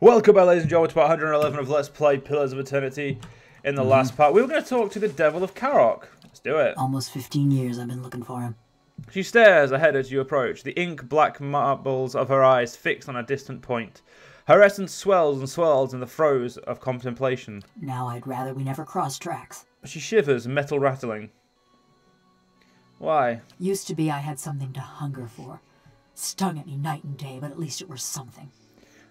Welcome back, ladies and gentlemen, to part 111 of Let's Play Pillars of Eternity. In the last part, we were going to talk to the Devil of Karok. Let's do it. Almost 15 years I've been looking for him. She stares ahead as you approach, the ink-black marbles of her eyes fixed on a distant point. Her essence swells and swells in the throes of contemplation. Now I'd rather we never cross tracks. She shivers, metal rattling. Why? Used to be I had something to hunger for. Stung at me night and day, but at least it were something.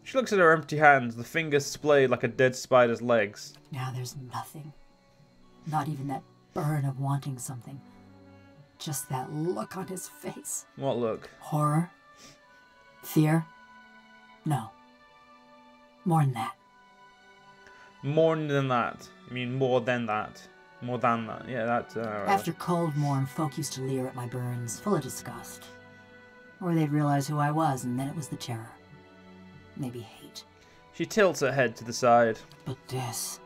She looks at her empty hands, the fingers splayed like a dead spider's legs. Now there's nothing. Not even that burn of wanting something. Just that look on his face. What look? Horror? Fear? No. More than that. More than that. You mean more than that? More than that. Yeah, that's... After Cold Morn, folk used to leer at my burns, full of disgust. Or they'd realize who I was, and then it was the terror. Maybe hate. She tilts her head to the side. But this...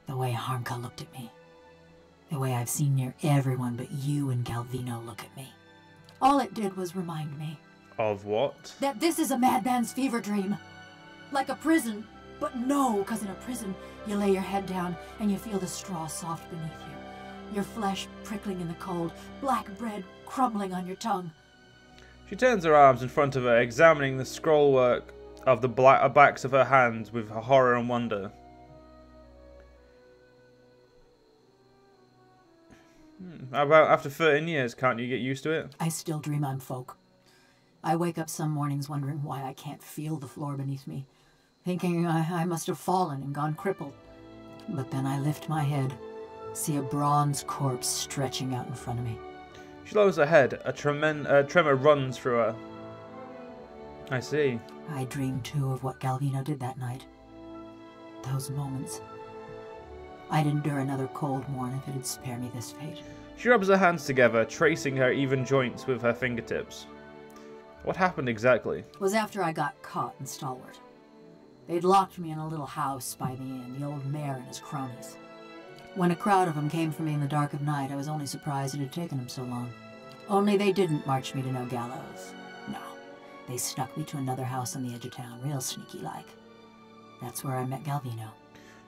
the way Harmka looked at me. The way I've seen near everyone but you and Galvino look at me. All it did was remind me. Of what? That this is a madman's fever dream. Like a prison. But no, because in a prison, you lay your head down and you feel the straw soft beneath you. Your flesh prickling in the cold, black bread crumbling on your tongue. She turns her arms in front of her, examining the scrollwork of the backs of her hands with horror and wonder. About after 13 years, can't you get used to it? I still dream I'm folk. I wake up some mornings wondering why I can't feel the floor beneath me, thinking I must have fallen and gone crippled. But then I lift my head, see a bronze corpse stretching out in front of me. She lowers her head. A tremor runs through her. I see. I dreamed too of what Galvino did that night. Those moments. I'd endure another cold morn if it'd spare me this fate. She rubs her hands together, tracing her even joints with her fingertips. What happened exactly? It was after I got caught in Stalwart. They'd locked me in a little house by the inn, the old mayor and his cronies. When a crowd of them came for me in the dark of night, I was only surprised it had taken them so long. Only they didn't march me to no gallows. No, they snuck me to another house on the edge of town, real sneaky-like. That's where I met Galvino.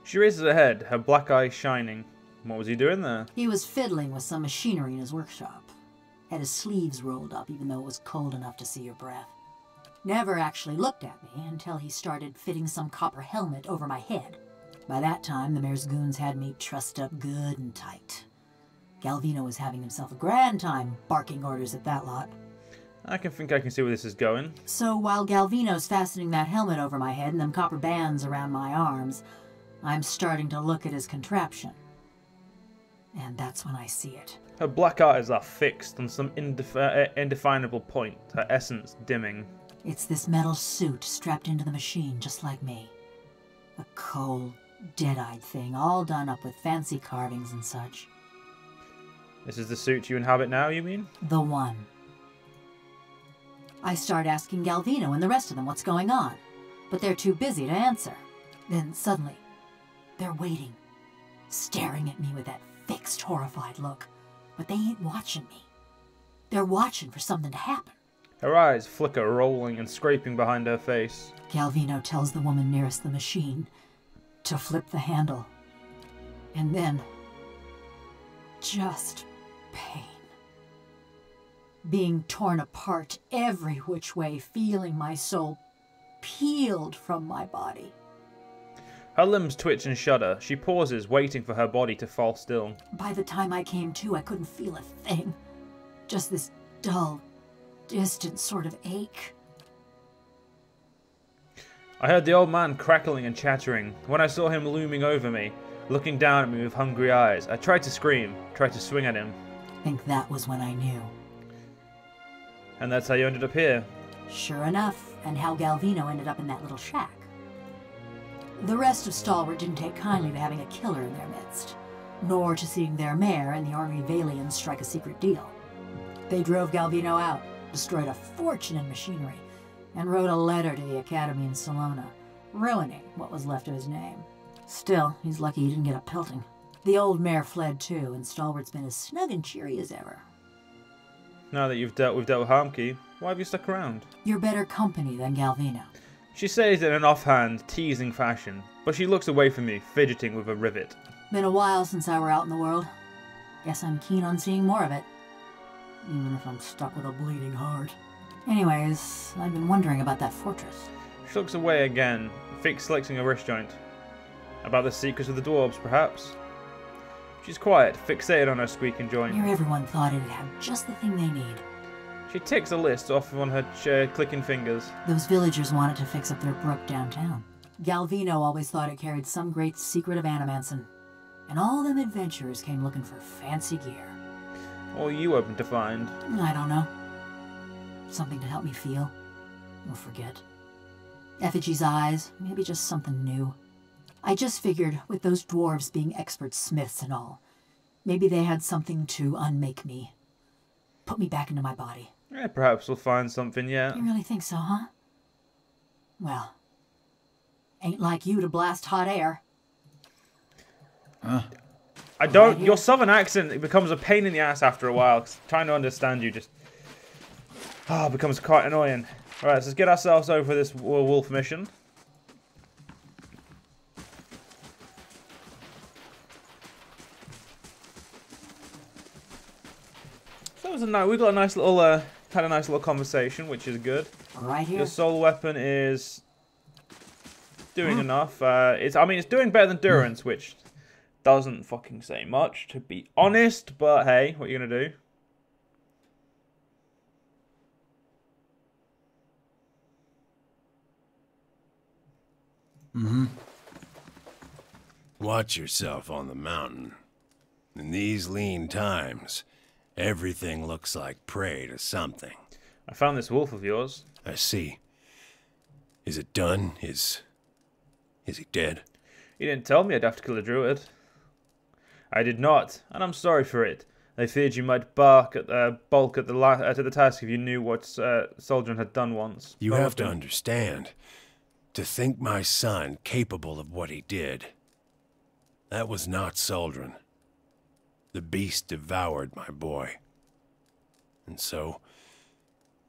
She raises her head, her black eyes shining. What was he doing there? He was fiddling with some machinery in his workshop. Had his sleeves rolled up, even though it was cold enough to see your breath. Never actually looked at me until he started fitting some copper helmet over my head. By that time, the mayor's goons had me trussed up good and tight. Galvino was having himself a grand time barking orders at that lot. I can see where this is going. So while Galvino's fastening that helmet over my head and them copper bands around my arms, I'm starting to look at his contraption. And that's when I see it. Her black eyes are fixed on some indefinable point, her essence dimming. It's this metal suit strapped into the machine, just like me. A cold, dead-eyed thing, all done up with fancy carvings and such. This is the suit you inhabit now, you mean? The one. I start asking Galvino and the rest of them what's going on, but they're too busy to answer. Then suddenly, they're waiting, staring at me with that fixed, horrified look. But they ain't watching me. They're watching for something to happen. Her eyes flicker, rolling and scraping behind her face. Galvino tells the woman nearest the machine to flip the handle. And then, just pain. Being torn apart every which way, feeling my soul peeled from my body. Her limbs twitch and shudder. She pauses, waiting for her body to fall still. By the time I came to, I couldn't feel a thing. Just this dull, distant sort of ache. I heard the old man crackling and chattering. When I saw him looming over me, looking down at me with hungry eyes, I tried to scream, tried to swing at him. I think that was when I knew. And that's how you ended up here. Sure enough, and how Galvino ended up in that little shack. The rest of Stalwart didn't take kindly to having a killer in their midst, nor to seeing their mayor and the Ornery Valians strike a secret deal. They drove Galvino out, destroyed a fortune in machinery, and wrote a letter to the Academy in Salona, ruining what was left of his name. Still, he's lucky he didn't get a pelting. The old mayor fled too, and Stalwart's been as snug and cheery as ever. Now that we've dealt with Harmkey, why have you stuck around? You're better company than Galvino. She says it in an offhand, teasing fashion, but she looks away from me, fidgeting with a rivet. Been a while since I were out in the world. Guess I'm keen on seeing more of it. Even if I'm stuck with a bleeding heart. Anyways, I've been wondering about that fortress. She looks away again, flexing a wrist joint. About the secrets of the dwarves, perhaps? She's quiet, fixated on her squeaking joint. Near everyone thought it'd have just the thing they need. She ticks a list off on her clicking fingers. Those villagers wanted to fix up their brook downtown. Galvino always thought it carried some great secret of Animanson. And all them adventurers came looking for fancy gear. What are you open to find? I don't know. Something to help me feel. Or forget. Effigy's eyes, maybe just something new. I just figured, with those dwarves being expert smiths and all, maybe they had something to unmake me. Put me back into my body. Yeah, perhaps we'll find something, yeah. You really think so, huh? Well, ain't like you to blast hot air. I don't... Your southern accent, it becomes a pain in the ass after a while. 'Cause trying to understand you just... becomes quite annoying. Alright, so let's get ourselves over this wolf mission. So that was a nice... We got a nice little... had a nice little conversation, which is good. Right here. The soul weapon is... doing enough. It's doing better than Durance, which... doesn't fucking say much, to be honest, but hey, what are you gonna do? Watch yourself on the mountain. In these lean times, everything looks like prey to something. I found this wolf of yours. I see. Is it done? Is he dead? You didn't tell me I'd have to kill a druid. I did not, and I'm sorry for it. I feared you might balk at the task if you knew what Soldrin had done once. You have to understand. To think my son capable of what he did, that was not Soldrin. The beast devoured my boy. And so,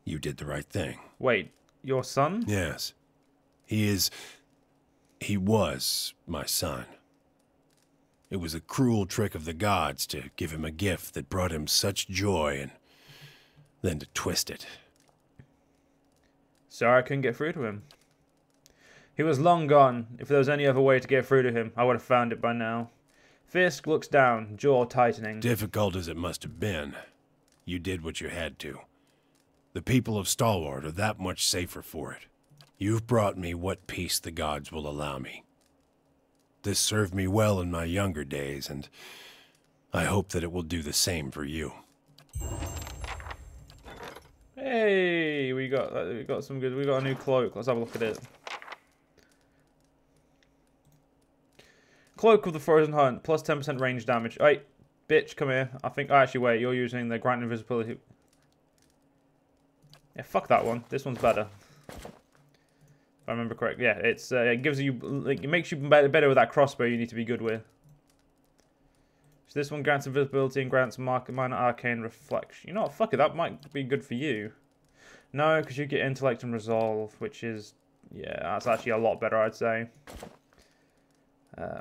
you did the right thing. Wait, your son? Yes. He was my son. It was a cruel trick of the gods to give him a gift that brought him such joy and then to twist it. Sorry I couldn't get through to him. He was long gone. If there was any other way to get through to him, I would have found it by now. Fisk looks down, jaw tightening. Difficult as it must have been, you did what you had to. The people of Stalwart are that much safer for it. You've brought me what peace the gods will allow me. This served me well in my younger days, and I hope that it will do the same for you. Hey, we got some good. We got a new cloak. Let's have a look at it. Cloak of the Frozen Hunt, plus 10% range damage. Wait, bitch, come here. I think. Actually, wait. You're using the Grant Invisibility. Yeah, fuck that one. This one's better. If I remember correctly. Yeah, it gives you, like, it makes you better with that crossbow you need to be good with. So this one grants invisibility and grants minor arcane reflection. You know what? Fuck it. That might be good for you. No, because you get intellect and resolve, which is, yeah, that's actually a lot better, I'd say.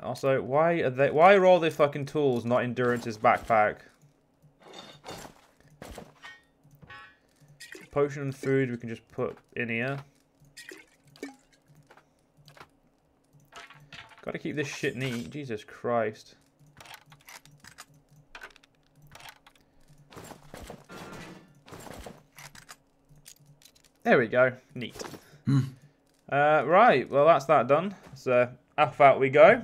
Also, why are all the fucking tools not in Durance's backpack? Potion and food we can just put in here. Gotta keep this shit neat. Jesus Christ. There we go. Neat. Right. Well, that's that done. So, off out we go.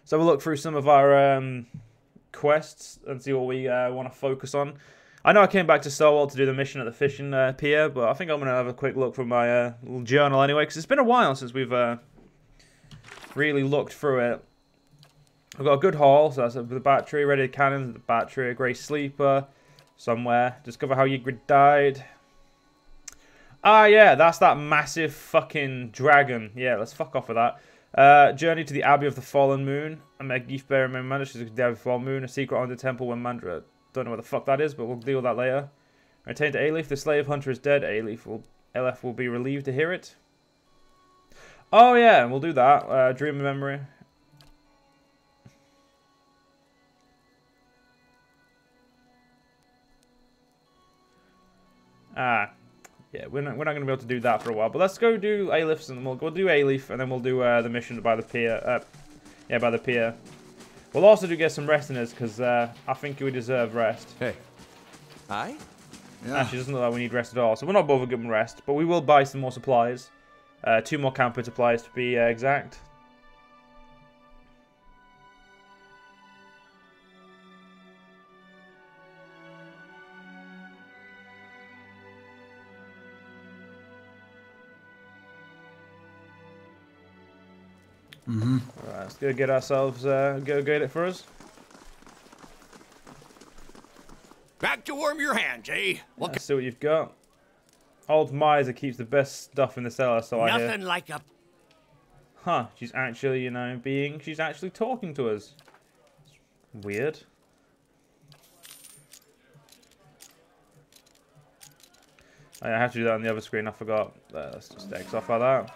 So we'll look through some of our quests and see what we want to focus on. I know I came back to Stalwart to do the mission at the fishing pier, but I think I'm going to have a quick look from my little journal anyway, because it's been a while since we've really looked through it. I've got a good haul, so that's the battery, ready cannons, the battery, a grey sleeper, somewhere. Discover how Ygritte died. Ah, yeah, that's that massive fucking dragon. Yeah, let's fuck off with that. Journey to the Abbey of the Fallen Moon. A Megith Bear and Mandra. She's the Abbey of the Fallen Moon. A secret on the temple when Mandra. Don't know what the fuck that is, but we'll deal with that later. Return to Aelif. The slave hunter is dead. Aelif will be relieved to hear it. Oh yeah, we'll do that. Dream of memory. Ah, yeah, we're not going to be able to do that for a while. But let's go do A-Leafs, and we'll do A-Leaf, and then we'll do the mission by the pier. Yeah, by the pier. We'll also get some rest in us, because I think we deserve rest. Hey. Aye? Yeah. Actually, it doesn't look like we need rest at all, so we're not bothered getting rest. But we will buy some more supplies. 2 more camper supplies to be exact. Mm-hmm. Alright, let's go get ourselves, go get it for us. Back to warm your hands, eh? Let's see what you've got. Old Miser keeps the best stuff in the cellar, so I hear. Nothing like a... Huh, she's actually, you know, she's actually talking to us. Weird. Oh, yeah, I have to do that on the other screen, I forgot. Let's just X off like that.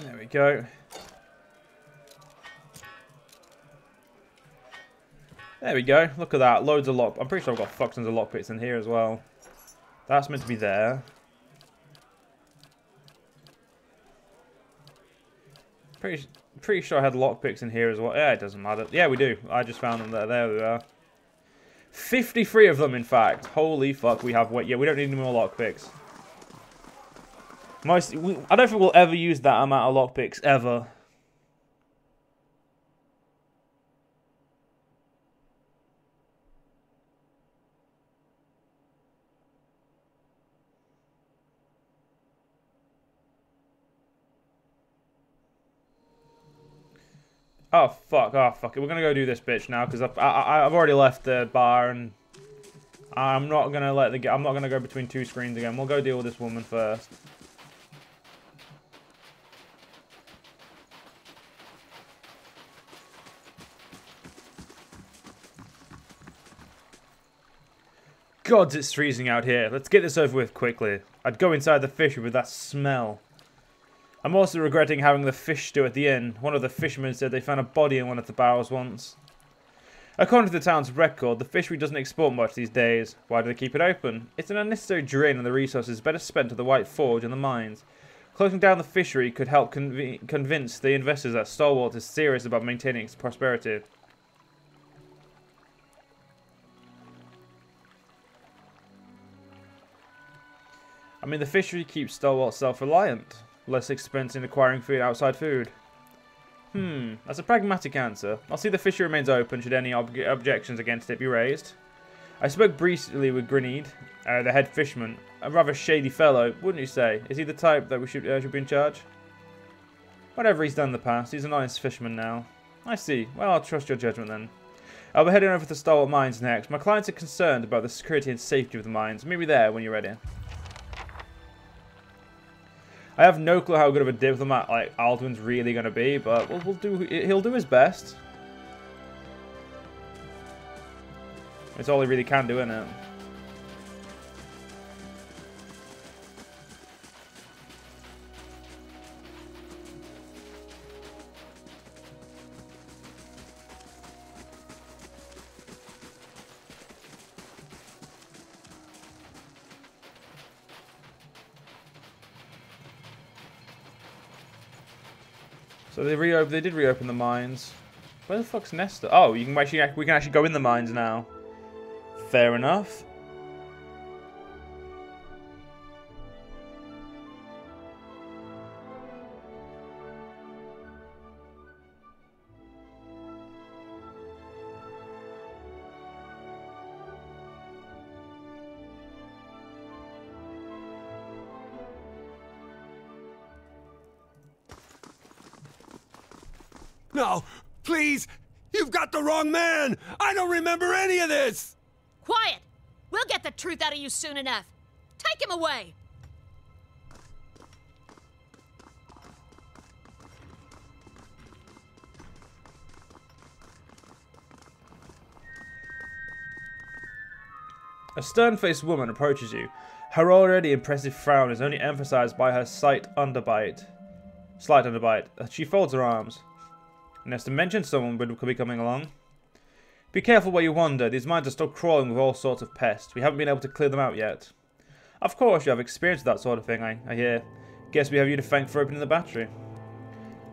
There we go. There we go. Look at that. Loads of lock. I'm pretty sure I've got fuck tons of lockpicks in here as well. That's meant to be there. Pretty sure I had lockpicks in here as well. Yeah, it doesn't matter. Yeah, we do. I just found them there. There we are. 53 of them, in fact. Holy fuck, we have... Yeah, we don't need any more lockpicks. I don't think we'll ever use that amount of lockpicks, ever. Oh fuck! Oh fuck it! We're gonna go do this bitch now because I've already left the bar and I'm not gonna I'm not gonna go between 2 screens again. We'll go deal with this woman first. Gods, it's freezing out here. Let's get this over with quickly. I'd go inside the fishery with that smell. I'm also regretting having the fish stew at the inn. One of the fishermen said they found a body in one of the barrels once. According to the town's record, the fishery doesn't export much these days. Why do they keep it open? It's an unnecessary drain on the resources better spent to the White Forge and the mines. Closing down the fishery could help convince the investors that Stalwart is serious about maintaining its prosperity. I mean, the fishery keeps Stalwart self-reliant. Less expense in acquiring food outside food. That's a pragmatic answer. I'll see the fishery remains open should any objections against it be raised. I spoke briefly with Grenade, the head fisherman. A rather shady fellow, wouldn't you say? Is he the type that we should be in charge? Whatever he's done in the past, he's an honest fisherman now. I see. Well, I'll trust your judgment then. I'll be heading over to Stalwart Mines next. My clients are concerned about the security and safety of the mines. Meet me there when you're ready. I have no clue how good of a diplomat like Aldwyn's really going to be, but he'll do his best. It's all he really can do, isn't it? So they did reopen the mines. Where the fuck's Nesta? Oh, we can actually go in the mines now. Fair enough. No, please! You've got the wrong man! I don't remember any of this! Quiet! We'll get the truth out of you soon enough. Take him away! A stern-faced woman approaches you. Her already impressive frown is only emphasized by her slight underbite. She folds her arms. Nesta mentioned someone could be coming along. Be careful where you wander. These mines are still crawling with all sorts of pests. We haven't been able to clear them out yet. Of course you have experience with that sort of thing, I hear. Guess we have you to thank for opening the battery.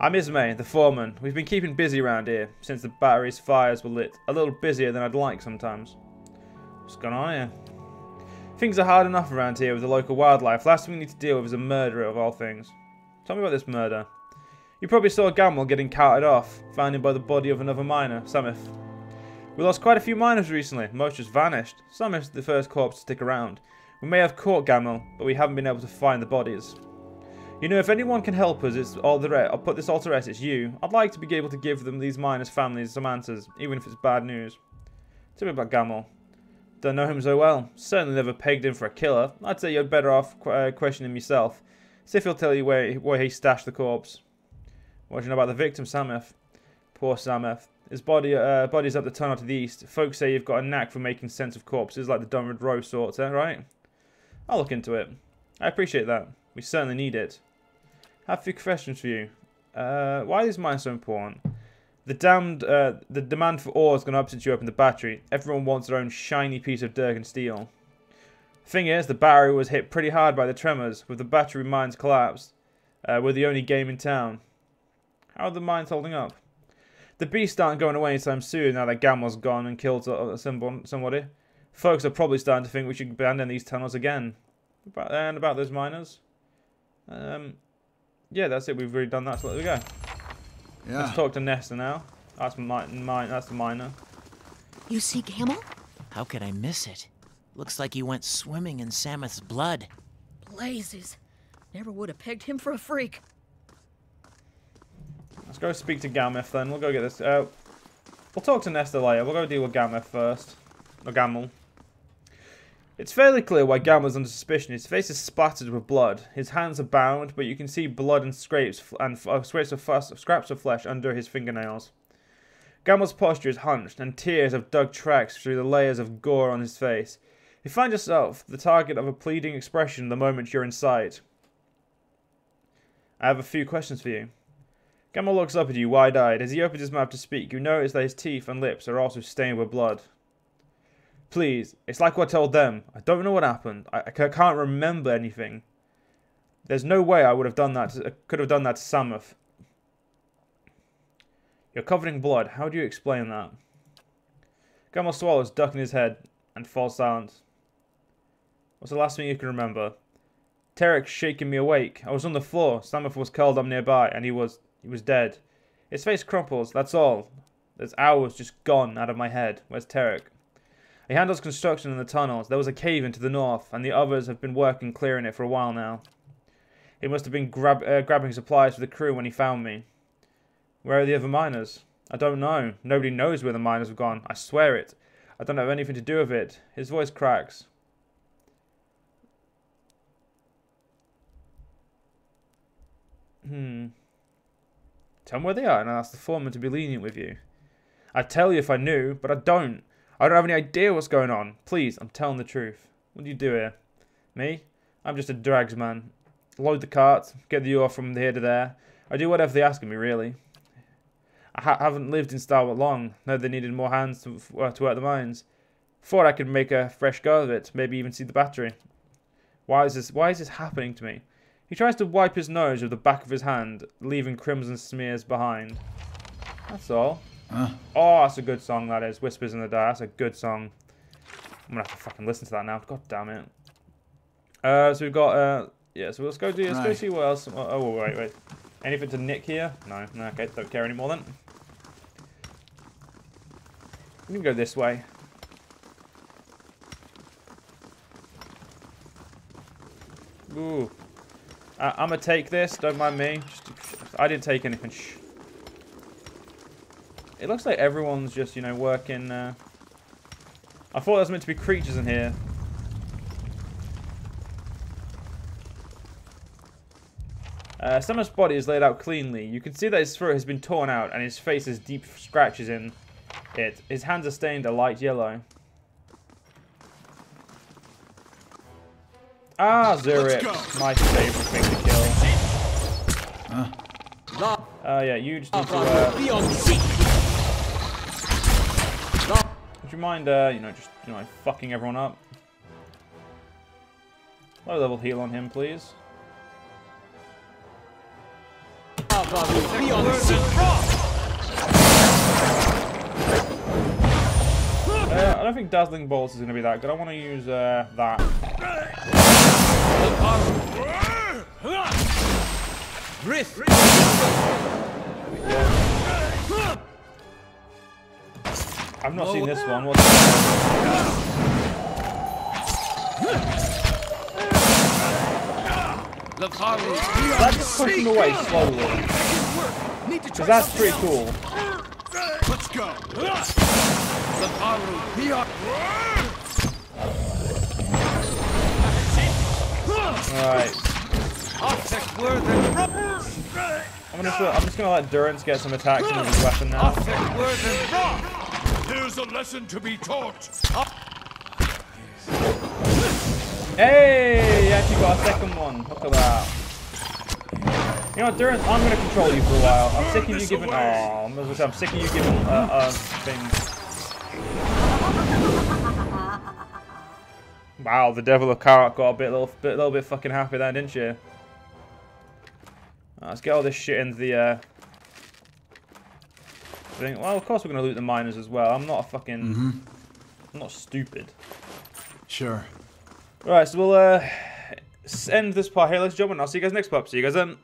I'm Ismay, the foreman. We've been keeping busy around here since the battery's fires were lit. A little busier than I'd like sometimes. What's going on here? Things are hard enough around here with the local wildlife. Last thing we need to deal with is a murderer of all things. Tell me about this murder. You probably saw Gamel getting carted off, found him by the body of another miner, Samith. We lost quite a few miners recently. Most just vanished. Samith's the first corpse to stick around. We may have caught Gamel, but we haven't been able to find the bodies. You know, if anyone can help us, it's all the rest. I'll put this all to rest. It's you. I'd like to be able to give these miners' families some answers, even if it's bad news. Tell me about Gamel. Don't know him so well. Certainly never pegged him for a killer. I'd say you're better off questioning him yourself. See if he'll tell you where he stashed the corpse. What do you know about the victim, Sameth? Poor Sameth. His body's up the tunnel to the east. Folks say you've got a knack for making sense of corpses, like the Dunwood Row sorts, right? I'll look into it. I appreciate that. We certainly need it. I have a few questions for you. Why are these mines so important? The demand for ore has gone up since you opened the battery. Everyone wants their own shiny piece of dirt and steel. Thing is, the battery was hit pretty hard by the tremors. With the battery mines collapsed, we're the only game in town. How are the mines holding up? The beasts aren't going away anytime soon now that Gamel's gone and killed somebody. Folks are probably starting to think we should abandon these tunnels again. About those miners? Yeah, that's it. We've already done that, so there we go. Yeah. Let's talk to Nesta now. That's that's the miner. You see Gamel? How could I miss it? Looks like he went swimming in Sameth's blood. Blazes. Never would have pegged him for a freak. Let's go speak to Gameth then. We'll go get this. We'll talk to Nesta later. We'll go deal with Gameth first. Or Gamel. It's fairly clear why Gamel's under suspicion. His face is splattered with blood. His hands are bound, but you can see blood and scraps of flesh under his fingernails. Gamel's posture is hunched, and tears have dug tracks through the layers of gore on his face. You find yourself the target of a pleading expression the moment you're in sight. I have a few questions for you. Gamel looks up at you, wide-eyed. As he opens his mouth to speak, you notice that his teeth and lips are also stained with blood. Please, it's like what I told them. I don't know what happened. I can't remember anything. There's no way I would have done that. Could have done that to Sameth. You're covered in blood. How do you explain that? Gamel swallows, ducking his head, and falls silent. What's the last thing you can remember? Tarek's shaking me awake. I was on the floor. Sameth was curled up nearby, and he was dead. His face crumples. That's all. There's hours just gone out of my head. Where's Tarek? He handles construction in the tunnels. There was a cave-in to the north, and the others have been working clearing it for a while now. He must have been grabbing supplies for the crew when he found me. Where are the other miners? I don't know. Nobody knows where the miners have gone. I swear it. I don't have anything to do with it. His voice cracks. Tell me where they are, and I'll ask the foreman to be lenient with you. I'd tell you if I knew, but I don't. I don't have any idea what's going on. Please, I'm telling the truth. What do you do here? Me? I'm just a dragsman. Load the cart, get the ore from here to there. I do whatever they ask of me, really. I haven't lived in Stalwart long. Know they needed more hands to work the mines. Thought I could make a fresh go of it. Maybe even see the battery. Why is this happening to me? He tries to wipe his nose with the back of his hand, leaving crimson smears behind. That's all. Oh, that's a good song, that is. Whispers in the Dark. That's a good song. I'm going to have to fucking listen to that now. God damn it. So we've got, yeah, so let's go see what else. Oh, wait. Anything to nick here? No, okay, don't care anymore then. We can go this way. Ooh. I'm going to take this, don't mind me. I didn't take anything. Shh. It looks like everyone's just, you know, working. I thought there was meant to be creatures in here. Sameth's body is laid out cleanly. You can see that his throat has been torn out and his face has deep scratches in it. His hands are stained a light yellow. Ah, Zurich. My favorite thing to kill. Yeah, you just need to, would you mind, just, fucking everyone up? Low level heal on him, please. I don't think Dazzling Bolts is going to be that good. I want to use that. I've not seen this one. What's that? Just push him away slowly. Because that's pretty cool. Let's go. Alright. I'm just gonna let Durance get some attacks into his weapon now. There's a lesson to be taught. Hey, you actually got a second one. Look at that. You know what, Durance, I'm gonna control you for a while. I'm sick of you giving. Oh, I'm sick of you giving things. Wow, the Devil of Karak got a little bit fucking happy there, didn't you? Let's get all this shit into the thing. Well, of course we're gonna loot the miners as well. I'm not a fucking. I'm not stupid. Sure. Right, so we'll end this part here. Let's jump in. I'll see you guys next part. See you guys then.